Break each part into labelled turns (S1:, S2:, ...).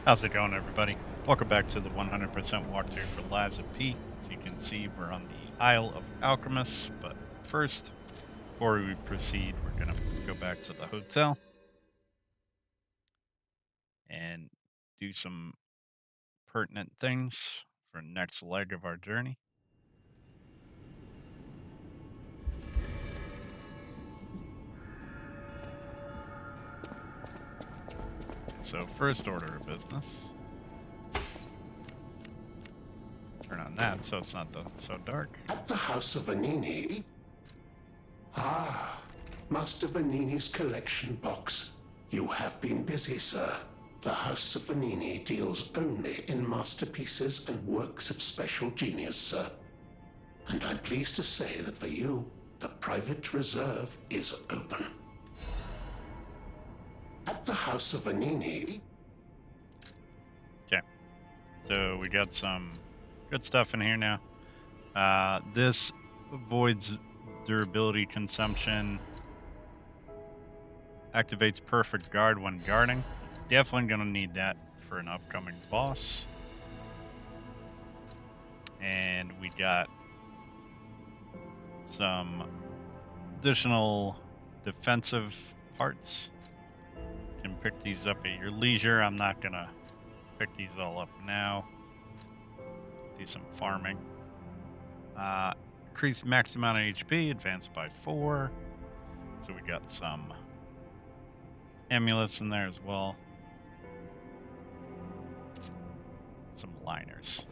S1: How's it going, everybody? Welcome back to the 100% walkthrough for Lives of P. As you can see, we're on the Isle of Alchemists, but first, before we proceed, we're going to go back to the hotel and do some pertinent things for the next leg of our journey. So, first order of business. Turn on that so it's not so dark.
S2: At the House of Vanini? Ah, Master Vanini's collection box. You have been busy, sir. The House of Vanini deals only in masterpieces and works of special genius, sir. And I'm pleased to say that for you, the private reserve is open. At the House of Vanini...
S1: Okay. So, we got some good stuff in here now. This avoids durability consumption. Activates perfect guard when guarding. Definitely going to need that for an upcoming boss. And we got some additional defensive parts. You can pick these up at your leisure. I'm not going to pick these all up now. Do some farming. Increase max amount of HP, advanced by 4. So we got some amulets in there as well. Some liners.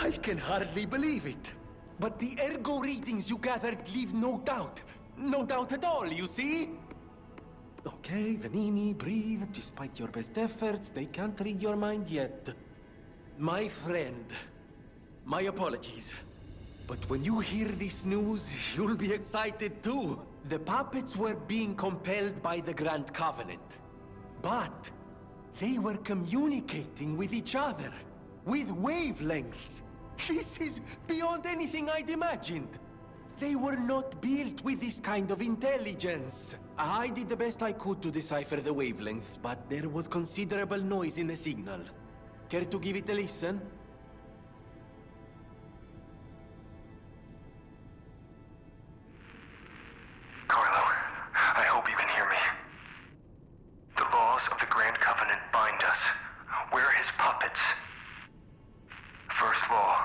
S3: I can hardly believe it. But the ergo readings you gathered leave no doubt. No doubt at all, you see? Okay, Vanini, breathe. Despite your best efforts, they can't read your mind yet. My friend, my apologies. But when you hear this news, you'll be excited too. The puppets were being compelled by the Grand Covenant. But they were communicating with each other, with wavelengths. This is beyond anything I'd imagined. They were not built with this kind of intelligence. I did the best I could to decipher the wavelengths, but there was considerable noise in the signal. Care to give it a listen?
S4: Carlo, I hope you can hear me. The laws of the Grand Covenant bind us. We're his puppets. First law,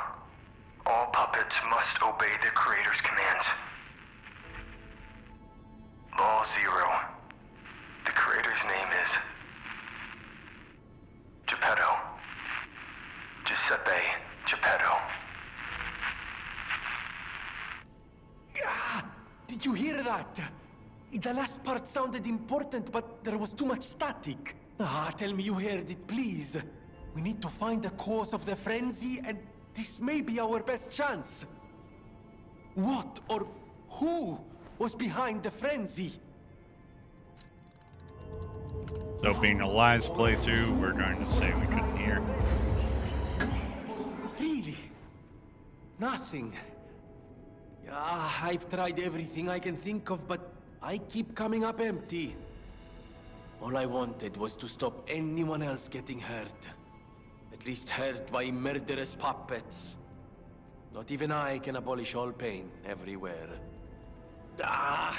S4: all puppets must obey their creator's commands. Law 0, the creator's name is Geppetto. Giuseppe Geppetto.
S3: Ah, did you hear that? The last part sounded important, but there was too much static. Tell me you heard it, please. We need to find the cause of the frenzy, and this may be our best chance. What or who was behind the frenzy?
S1: So, being a Lies playthrough, we're going to say we couldn't hear.
S3: Really? Nothing. I've tried everything I can think of, but I keep coming up empty. All I wanted was to stop anyone else getting hurt. At least hurt by murderous puppets. Not even I can abolish all pain everywhere.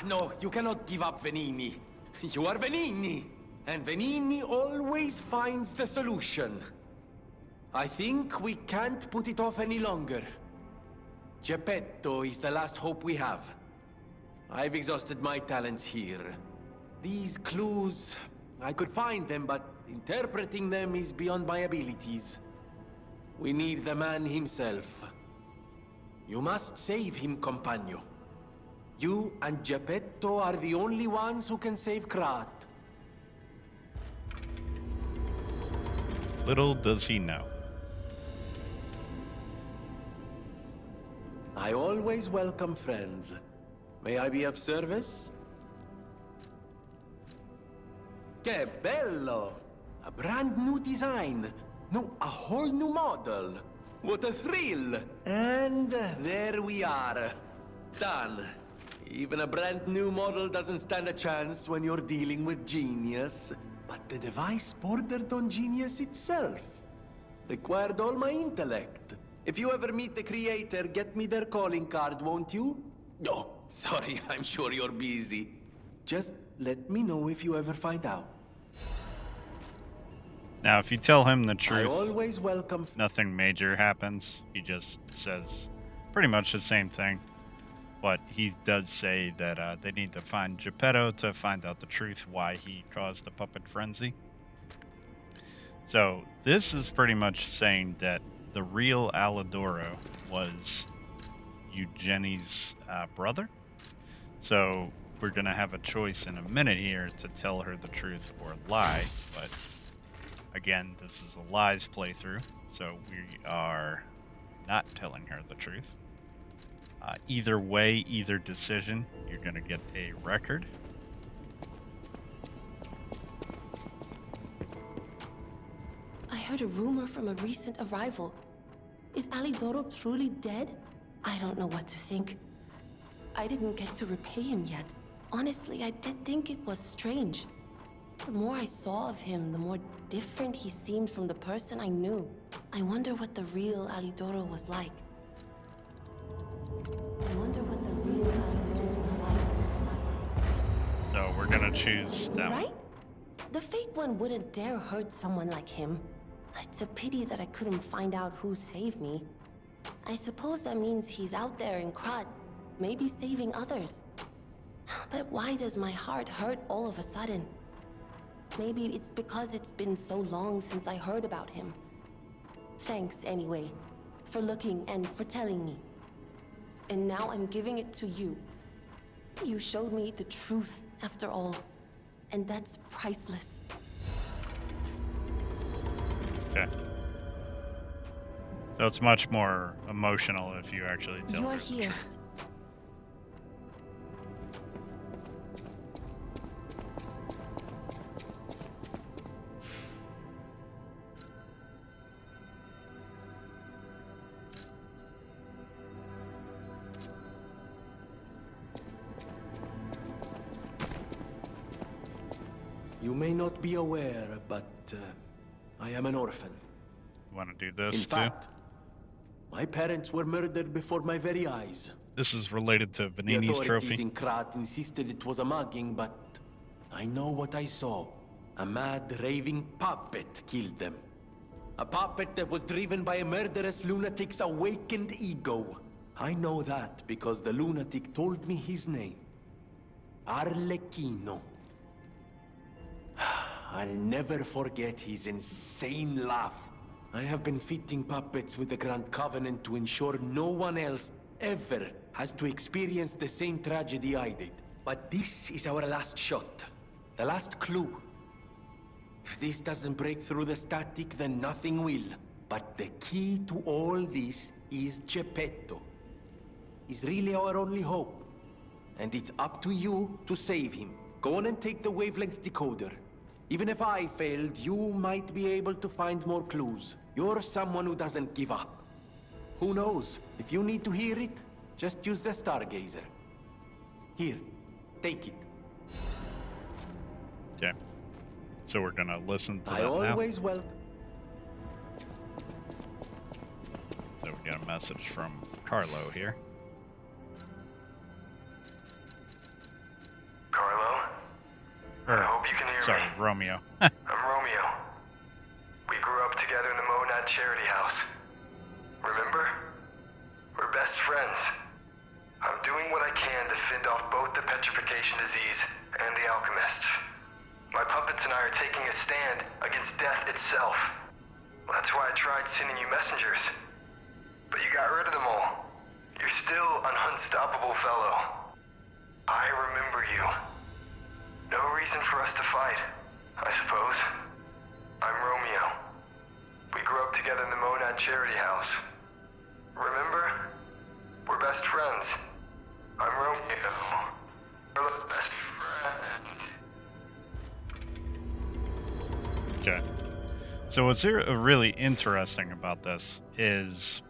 S3: No, you cannot give up, Vanini. You are Vanini, and Vanini always finds the solution. I think we can't put it off any longer. Geppetto is the last hope we have. I've exhausted my talents here. These clues, I could find them, but interpreting them is beyond my abilities. We need the man himself. You must save him, Compagno. You and Geppetto are the only ones who can save Krat.
S1: Little does he know.
S3: I always welcome friends. May I be of service? Que bello! A brand new design. No, a whole new model. What a thrill! And there we are. Done. Even a brand new model doesn't stand a chance when you're dealing with genius. But the device bordered on genius itself. Required all my intellect. If you ever meet the creator, get me their calling card, won't you? Oh, sorry, I'm sure you're busy. Just let me know if you ever find out.
S1: Now, if you tell him the
S3: I
S1: truth,
S3: always welcome...
S1: nothing major happens. He just says pretty much the same thing. But he does say that they need to find Geppetto to find out the truth why he caused the puppet frenzy. So this is pretty much saying that the real Alidoro was Eugenie's brother. So we're going to have a choice in a minute here to tell her the truth or lie. But again, this is a lies playthrough, so we are not telling her the truth. Either way, either decision, you're going to get a record.
S5: I heard a rumor from a recent arrival. Is Alidoro truly dead? I don't know what to think. I didn't get to repay him yet. Honestly, I did think it was strange. The more I saw of him, the more different he seemed from the person I knew. I wonder what the real Alidoro was like.
S1: So we're going to choose that one.
S5: Right? The fake one wouldn't dare hurt someone like him. It's a pity that I couldn't find out who saved me. I suppose that means he's out there in Krat, maybe saving others. But why does my heart hurt all of a sudden? Maybe it's because it's been so long since I heard about him. Thanks anyway, for looking and for telling me. And now I'm giving it to you. You showed me the truth after all, and that's priceless.
S1: Okay. So it's much more emotional if you actually tell
S5: You're
S1: her the
S5: here.
S1: truth.
S3: You may not be aware, but I am an orphan.
S1: You want to do this
S3: In
S1: too?
S3: fact, my parents were murdered before my very eyes.
S1: This is related to
S3: The
S1: Vanini's
S3: authorities
S1: trophy.
S3: in Krat insisted it was a mugging, but I know what I saw. A mad, raving puppet killed them. A puppet that was driven by a murderous lunatic's awakened ego. I know that because the lunatic told me his name. Arlecchino. I'll never forget his insane laugh. I have been fitting puppets with the Grand Covenant to ensure no one else ever has to experience the same tragedy I did. But this is our last shot. The last clue. If this doesn't break through the static, then nothing will. But the key to all this is Geppetto. He's really our only hope. And it's up to you to save him. Go on and take the wavelength decoder. Even if I failed, you might be able to find more clues. You're someone who doesn't give up. Who knows? If you need to hear it, just use the Stargazer. Here, take it.
S1: Okay. So we're gonna listen to
S3: I
S1: that now.
S3: always will.
S1: So we got a message from Carlo here.
S4: Carlo? I hope you can hear
S1: Sorry,
S4: me.
S1: Romeo.
S4: I'm Romeo. We grew up together in the Monad charity house. Remember? We're best friends. I'm doing what I can to fend off both the petrification disease and the alchemists. My puppets and I are taking a stand against death itself. That's why I tried sending you messengers. But you got rid of them all. You're still an unstoppable fellow. I remember you. No reason for us to fight, I suppose. I'm Romeo. We grew up together in the Monad charity house. Remember? We're best friends. I'm Romeo. We're the best friend.
S1: Okay. So what's really interesting about this is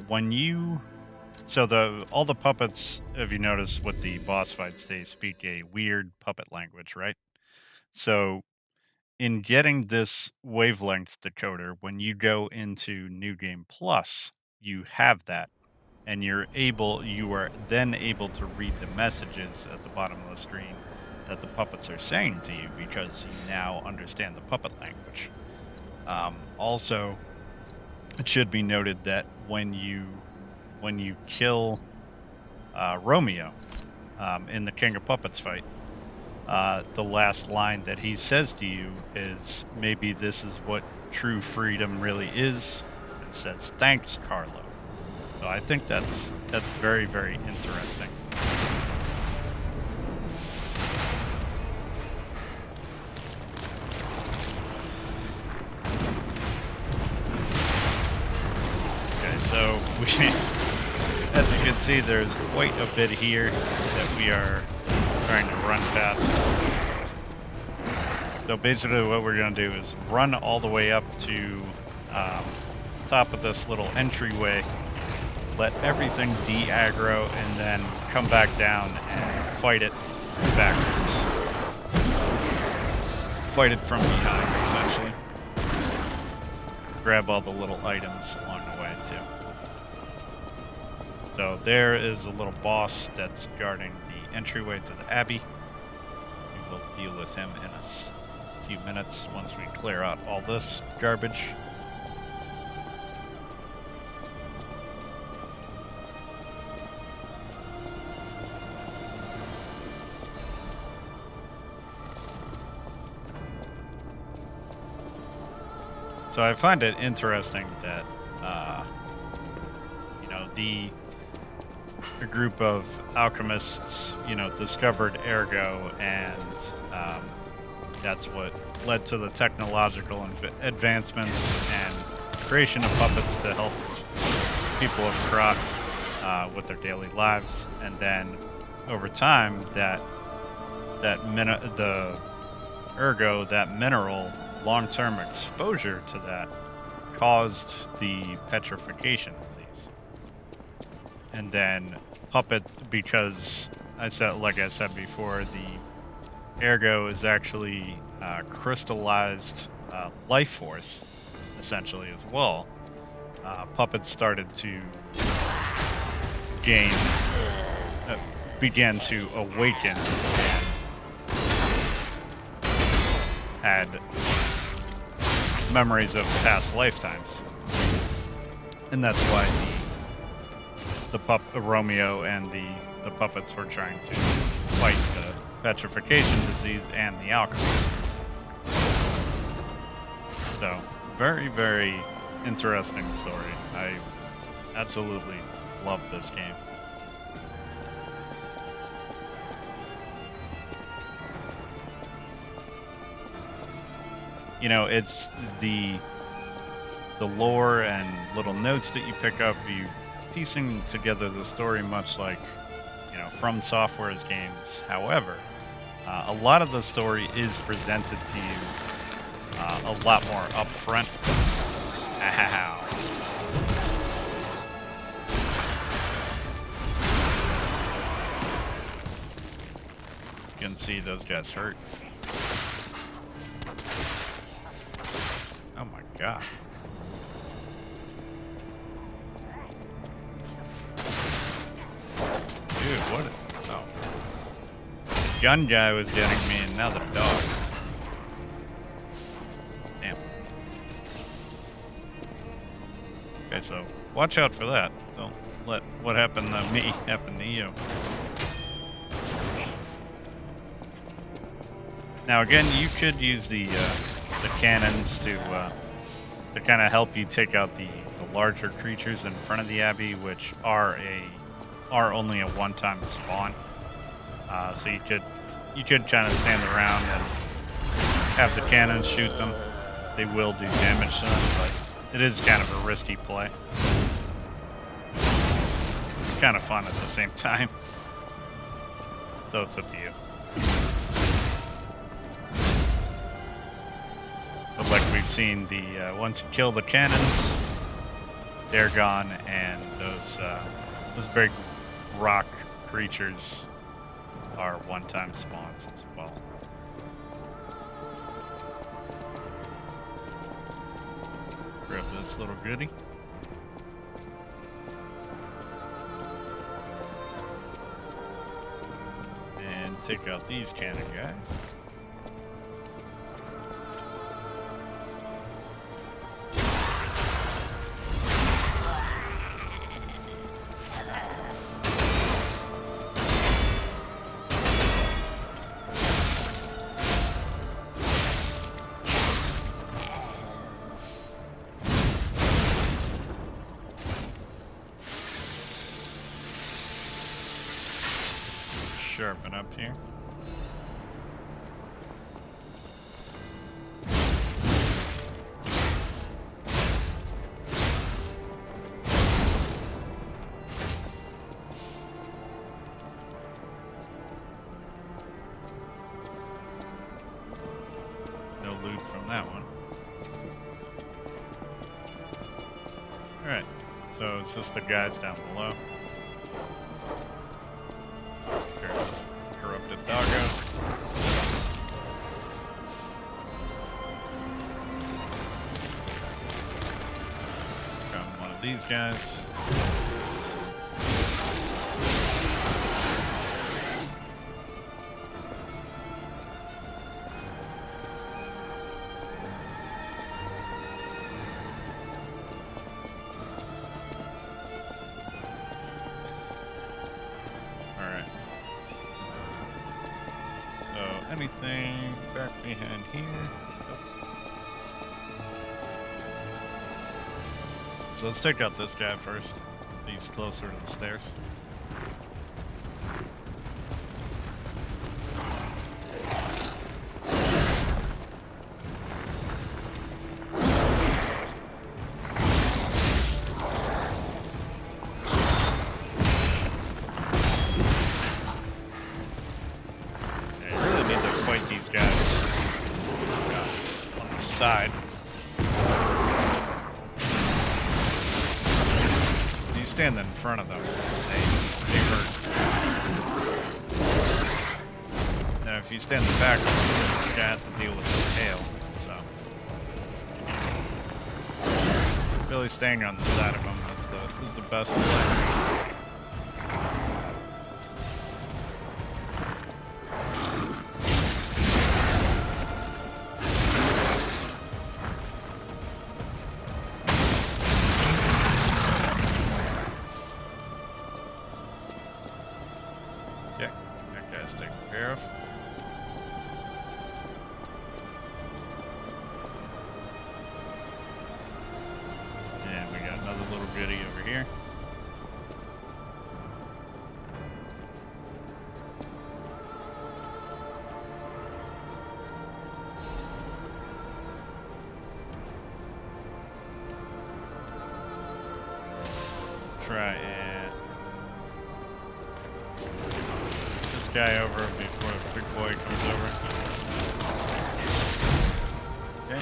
S1: when you... So all the puppets, if you notice with the boss fights, they speak a weird puppet language, right? So in getting this wavelength decoder, when you go into New Game Plus, you have that, and you are then able to read the messages at the bottom of the screen that the puppets are saying to you because you now understand the puppet language. Also, it should be noted that when you kill Romeo in the King of Puppets fight, the last line that he says to you is, "Maybe this is what true freedom really is." It says, "Thanks, Carlo." So I think that's very, very interesting. Okay, so as you can see, there's quite a bit here that we are trying to run past. So basically what we're going to do is run all the way up to top of this little entryway, let everything de-aggro, and then come back down and fight it backwards. Fight it from behind, essentially. Grab all the little items along the way, too. So there is a little boss that's guarding the entryway to the Abbey. We will deal with him in a few minutes once we clear out all this garbage. So I find it interesting that, a group of alchemists, discovered ergo, and that's what led to the technological advancements and creation of puppets to help people of Krat with their daily lives. And then over time, the ergo, that mineral, long-term exposure to that caused the petrification disease. And then puppet, because like I said before, the ergo is actually crystallized life force, essentially, as well. Puppets started to began to awaken and had memories of past lifetimes. And that's why Romeo and the puppets were trying to fight the petrification disease and the alchemy. So, very, very interesting story. I absolutely love this game. It's the lore and little notes that you pick up, you piecing together the story much like, From Software's games. However, a lot of the story is presented to you a lot more upfront. Ow. You can see those guys hurt. Oh my god. Dude, what? Oh. The gun guy was getting me, and now the dog. Damn. Okay, so watch out for that. Don't let what happened to me happen to you. Now again, you could use the cannons to kind of help you take out the larger creatures in front of the Abbey, which are only a one-time spawn. So you could kind of stand around and have the cannons shoot them. They will do damage to them, but it is kind of a risky play. It's kind of fun at the same time. So it's up to you. But like we've seen, once you kill the cannons, they're gone, and those big rock creatures are one-time spawns as well. this little goodie. And take out these cannon guys. Sharpen up here. No loot from that one. Alright, so it's just the guys down below. Corrupted doggo. Got one of these guys. Anything back behind here? Nope. So let's take out this guy first. He's closer to the stairs. These guys on the side. You stand in front of them. They hurt. Now, if you stand in the back, you're gonna have to deal with the tail. So, really staying on the side of them is the best play. Taken care of. And we got another little goodie over here. Try and guy over before the big boy comes over. Okay.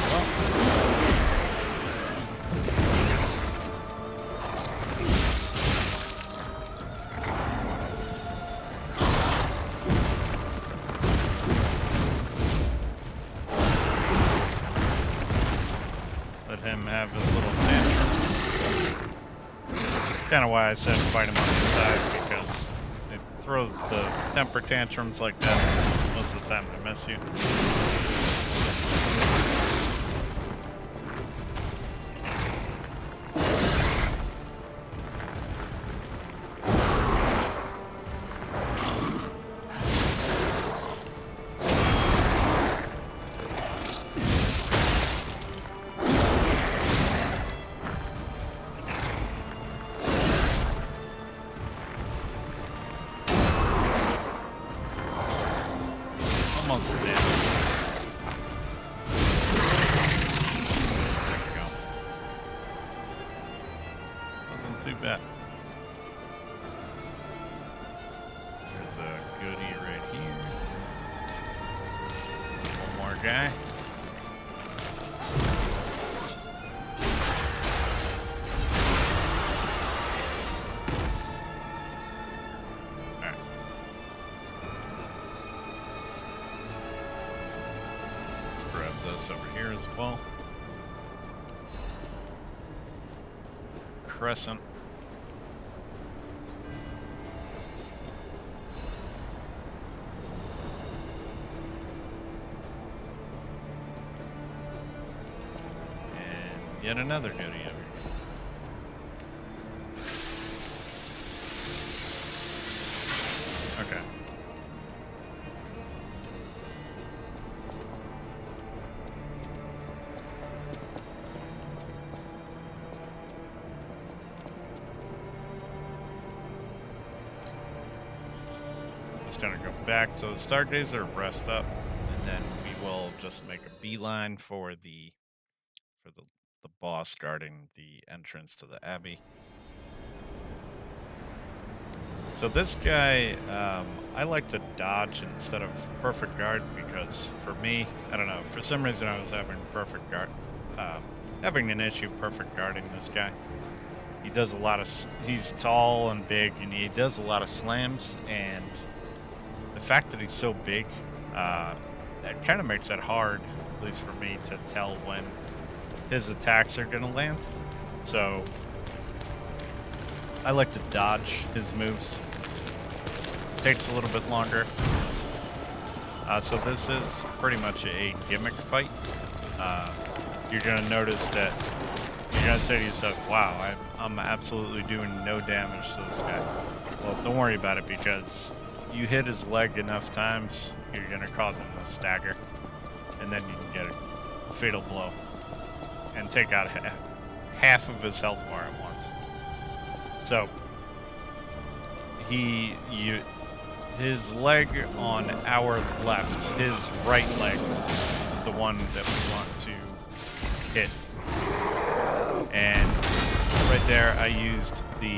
S1: Well. Let him have his little tantrum. Kind of why I said fight him on the side, because throw the temper tantrums like that most of the time to miss you. Almost dead. There we go. Wasn't too bad. There's a goodie right here. One more guy. This over here as well. crescent. And yet another duty over here. Okay. Just gonna go back to the stargazer, rest up, and then we will just make a beeline for the boss guarding the entrance to the abbey. So this guy, I like to dodge instead of perfect guard because for me, I don't know, for some reason I was having perfect guard, having an issue perfect guarding this guy. He does a lot of, he's tall and big and he does a lot of slams, and the fact that he's so big, that kind of makes it hard, at least for me, to tell when his attacks are going to land. So I like to dodge his moves. Takes a little bit longer. So this is pretty much a gimmick fight. You're going to notice that you're going to say to yourself, wow, I'm absolutely doing no damage to this guy. Well, don't worry about it, because you hit his leg enough times, you're going to cause him to stagger. And then you can get a fatal blow and take out half of his health bar at once. So his leg on our left, his right leg, is the one that we want to hit. And right there, I used the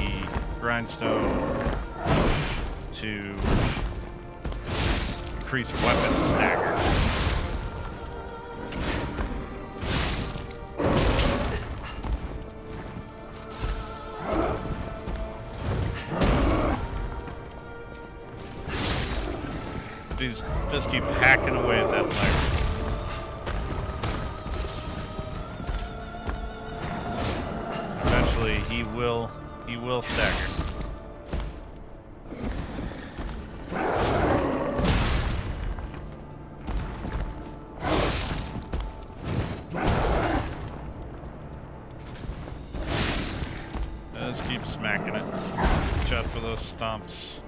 S1: grindstone to increase weapon stagger. Just keep hacking away at that leg. Eventually, he will stagger. Just keep smacking it. Watch out for those stomps.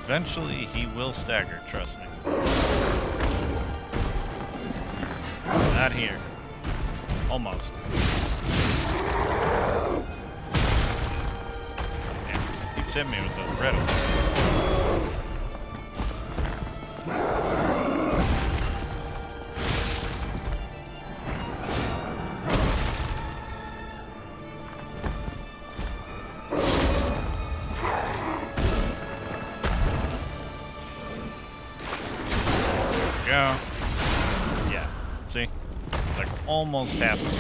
S1: Eventually, he will stagger, trust me. Not here. Almost. Yeah, keeps hitting me with those riddles. Go. Yeah. See? Like almost half of it.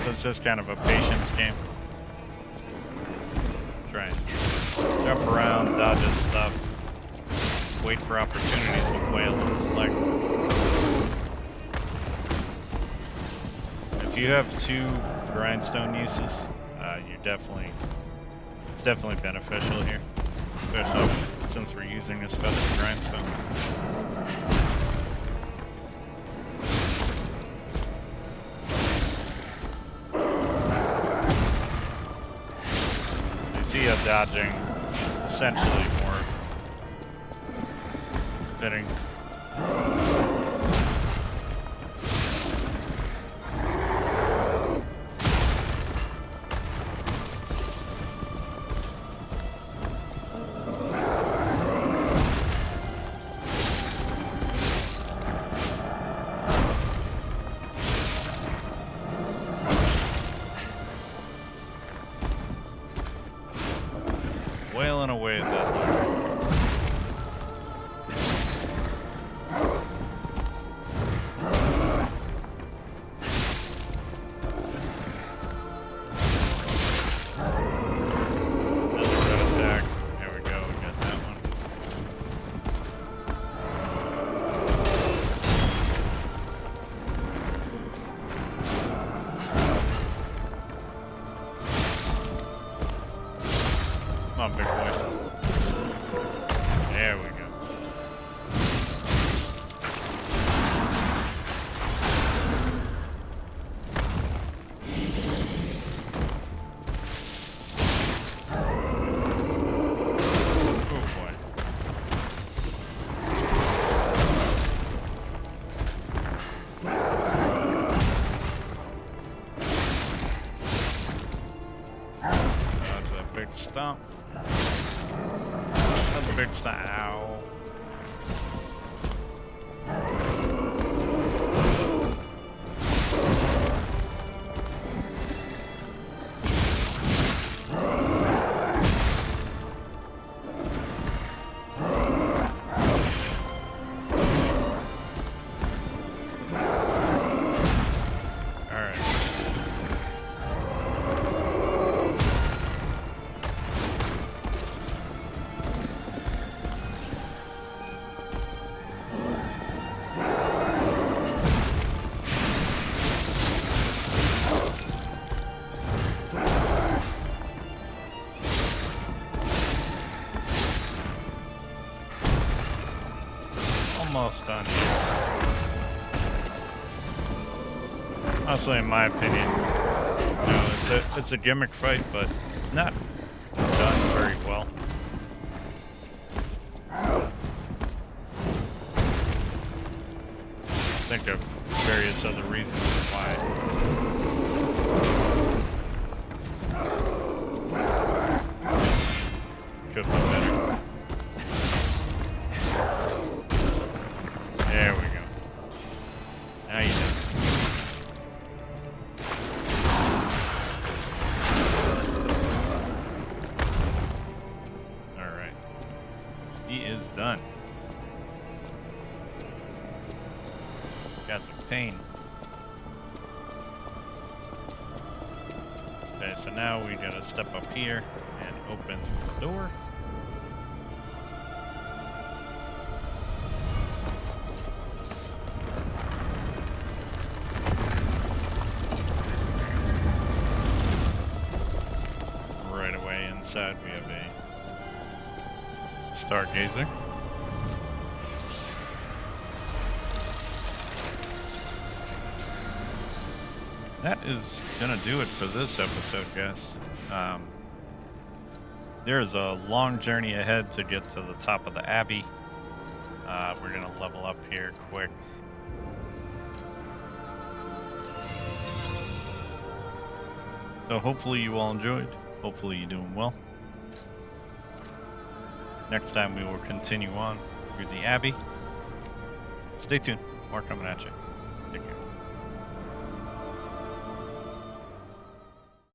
S1: It's just kind of a patience game. Try and jump around, dodge his stuff, wait for opportunities to wail on his leg. If you have two grindstone uses, it's definitely beneficial here, especially since we're using a special grindstone. You see how dodging is essentially more fitting. wailing away at that lure. Come on, big boy. There we go. Oh boy. That's a big stump. Another big style. Almost done here. Honestly, in my opinion, you know, it's a gimmick fight, but it's not done very well. Think of various other reasons why. Could be better. There we go. Now you know. Alright. He is done. Got some pain. Okay, so now we gotta step up here and open the door. Inside we have a stargazer. That is gonna do it for this episode, guys. There is a long journey ahead to get to the top of the Abbey. We're gonna level up here quick. So hopefully you all enjoyed. Hopefully you're doing well. Next time we will continue on through the Abbey. Stay tuned. More coming at you. Take care.